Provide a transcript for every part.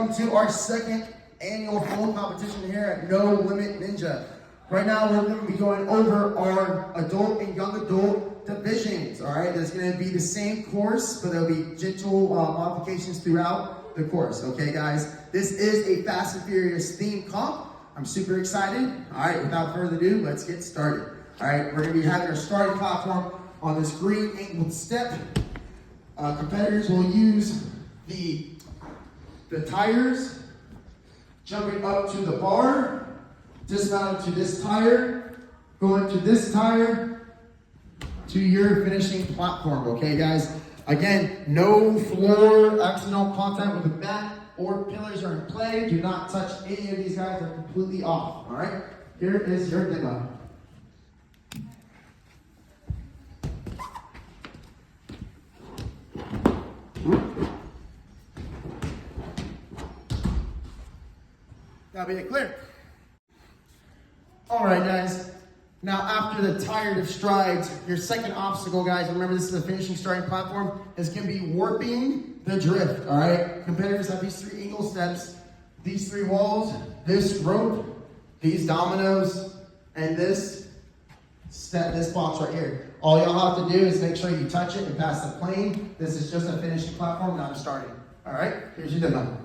welcome to our second annual full competition here at No Limit Ninja. Right now, we're going to be going over our adult and young adult divisions, all right? There's going to be the same course, but there'll be gentle modifications throughout the course, okay, guys? This is a Fast and Furious themed comp. I'm super excited. All right, without further ado, let's get started. All right, we're going to be having our starting platform on this green angled step. Competitors will use the tires, jumping up to the bar, dismounting to this tire, going to this tire, to your finishing platform, okay guys? Again, no floor accidental contact with the mat or pillars are in play. Do not touch any of these guys, they're completely off, all right? Here is your demo. That'll be it clear. All right, guys. Now, after the tired of strides, your second obstacle, guys, remember this is the finishing starting platform, is going to be warping the drift, all right? Competitors have these three angle steps, these three walls, this rope, these dominoes, and this step, this box right here. All y'all have to do is make sure you touch it and pass the plane. This is just a finishing platform, not a starting. All right, here's your demo.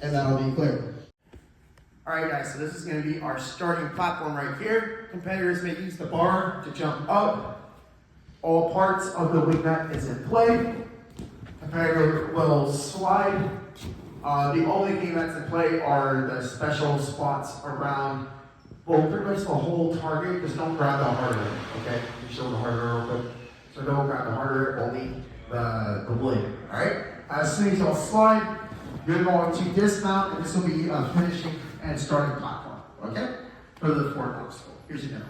And that'll be clear. All right, guys, so this is going to be our starting platform right here. Competitors may use the bar to jump up. All parts of the wing nut is in play. Competitor will slide. The only thing that's in play are the special spots around, well, pretty much the whole target. Just don't grab the harder, okay? You show the harder real quick. So don't grab the harder, only the wood, all right? As soon as y'all slide, you're going to dismount, and this will be a finishing and starting platform, okay? For the fourth obstacle. Here's your demo.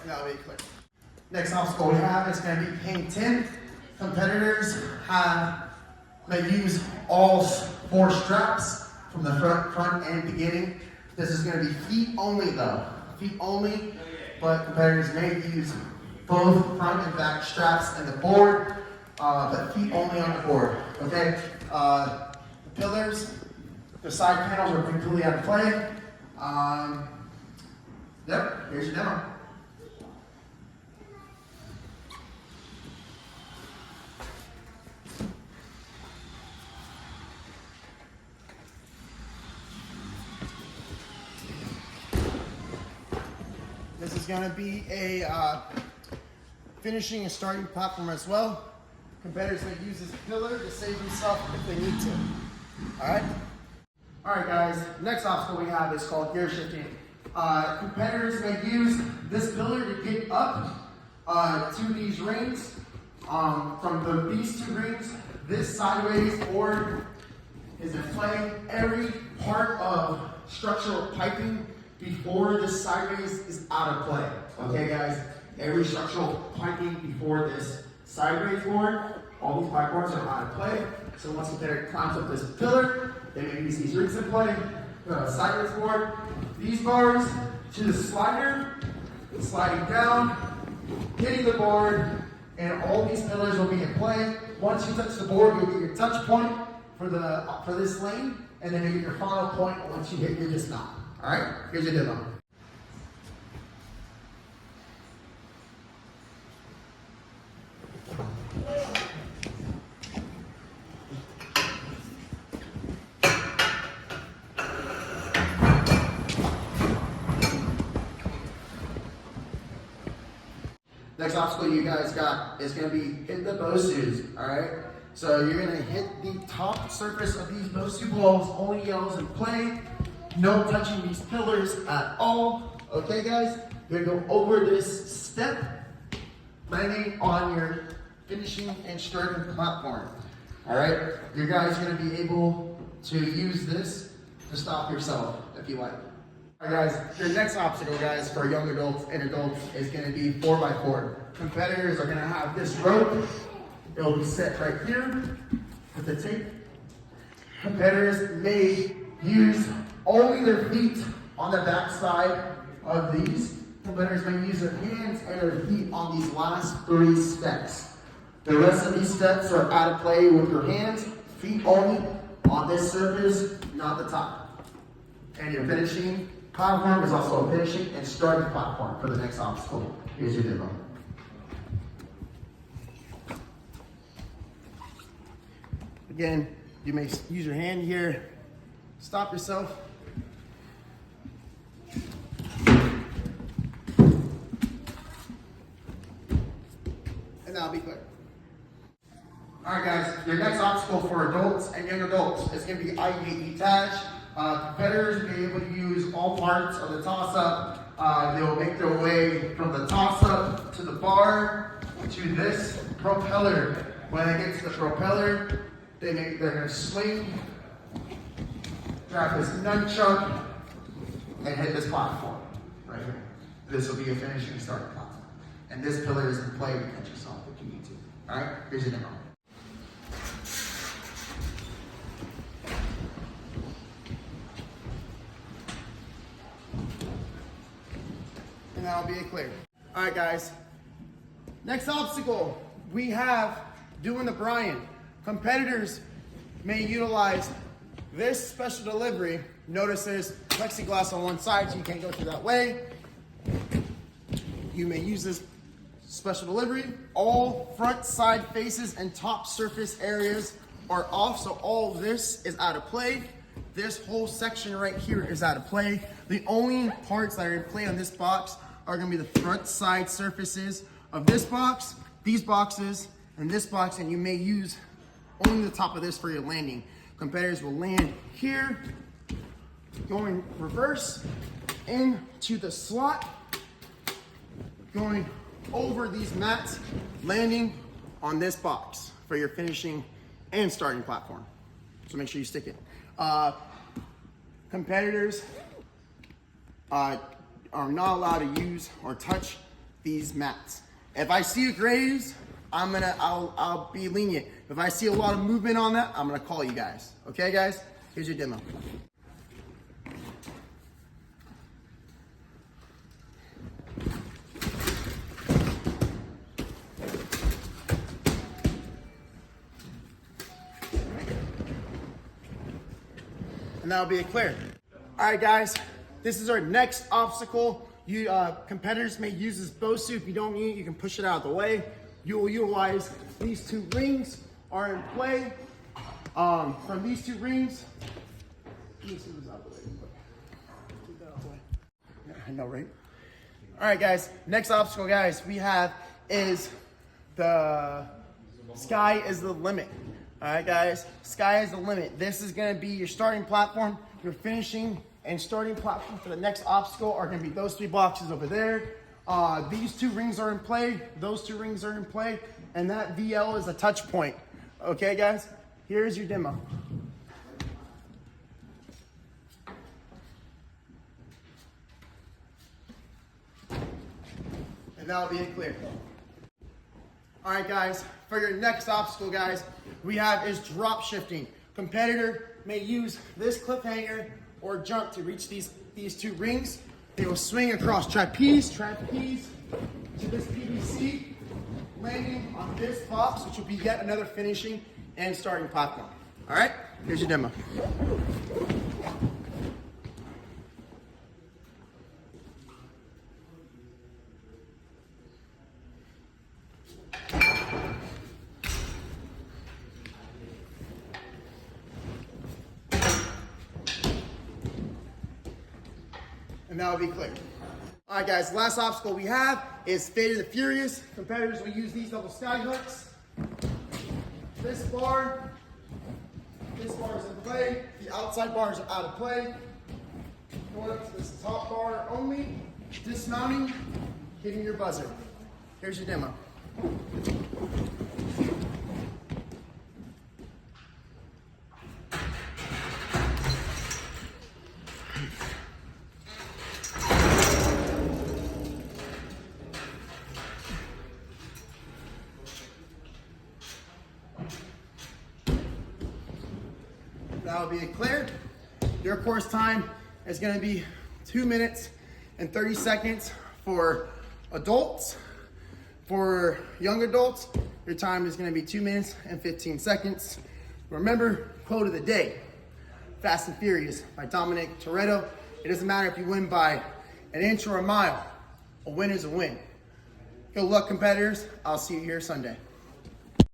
And that'll be clear. Next obstacle we have is going to be ping 10. Competitors may use all four straps from the front and beginning. This is going to be feet only though, feet only, but competitors may use both front and back straps and the board, but feet only on the board, okay? The pillars, the side panels are completely out of play. Yep, here's your demo. This is going to be a finishing and starting platform as well. Competitors may use this pillar to save themselves if they need to. All right? All right, guys. Next obstacle we have is called gear shifting. Competitors may use this pillar to get up to these rings. From these two rings, this sideways board is in play. Every part of structural piping before this sideways is out of play. Okay, guys? Every structural piping before this sideways board, all these pipe boards are out of play. So once the competitor climbs up this pillar, they may use these rings in play. Sideways board, these bars to the slider, sliding down, hitting the board, and all these pillars will be in play. Once you touch the board, you'll get your touch point for this lane, and then you get your final point once you hit your dismount. All right, here's your demo. Next obstacle you guys got is going to be hit the Bosus, all right? So you're going to hit the top surface of these Bosu balls, only yellows in play. No touching these pillars at all. Okay, guys? You're going to go over this step, landing on your finishing and starting platform. All right? You guys are going to be able to use this to stop yourself if you like. All right, guys, your next obstacle, guys, for young adults and adults is going to be 4x4. Competitors are going to have this rope. It'll be set right here with the tape. Competitors may use only their feet on the back side of these. Competitors may use their hands and their feet on these last 3 steps. The rest of these steps are out of play with your hands, feet only on this surface, not the top. And your finishing platform is also a finishing and starting platform for the next obstacle. Here's your demo. Again, you may use your hand here, stop yourself. And that'll be clear. All right, guys, your next obstacle for adults and young adults is going to be eye-gate detach. Competitors will be able to use all parts of the toss-up. They'll make their way from the toss-up to the bar to this propeller. When it gets to the propeller, they're going to swing, grab this nunchuck, and hit this platform right here. This will be a finishing and starting platform. And this pillar is in play to catch yourself if you need to. All right, here's your demo. And that'll be it clear. All right, guys. Next obstacle, we have doing the Brian. Competitors may utilize this special delivery. Notice there's plexiglass on one side, so you can't go through that way. You may use this special delivery. All front, side faces, and top surface areas are off, so all this is out of play. This whole section right here is out of play. The only parts that are in play on this box are gonna be the front side surfaces of this box, these boxes, and this box, and you may use only the top of this for your landing. Competitors will land here, going reverse into the slot, going over these mats, landing on this box for your finishing and starting platform. So make sure you stick it. Competitors are not allowed to use or touch these mats. If I see a graze, I'll be lenient. If I see a lot of movement on that, I'm gonna call you guys. Okay, guys? Here's your demo. And that'll be it clear. All right, guys, this is our next obstacle. You competitors may use this bow suit. If you don't need it, you can push it out of the way. You will utilize these 2 rings are in play. From these 2 rings, I know, right? All right, guys, next obstacle, guys, we have is the sky is the limit. All right, guys, sky is the limit. This is gonna be your starting platform. Your finishing and starting platform for the next obstacle are gonna be those 3 boxes over there. These 2 rings are in play. Those 2 rings are in play. And that VL is a touch point. Okay, guys? Here's your demo. And that'll be it clear. All right, guys, for your next obstacle, guys, we have is drop shifting. Competitor may use this cliffhanger or jump to reach these 2 rings. They will swing across trapeze to this PVC, landing on this box, which will be yet another finishing and starting platform. All right, here's your demo. And that will be clear. All right, guys, last obstacle we have is Fate of the Furious. Competitors will use these double sky hooks. This bar is in play. The outside bars are out of play. Going up to this top bar only. Dismounting, hitting your buzzer. Here's your demo. that will be cleared. Your course time is gonna be 2 minutes and 30 seconds for adults. For young adults, your time is gonna be 2 minutes and 15 seconds. Remember, quote of the day, Fast and Furious by Dominic Toretto. It doesn't matter if you win by an inch or a mile, a win is a win. Good luck, competitors. I'll see you here Sunday.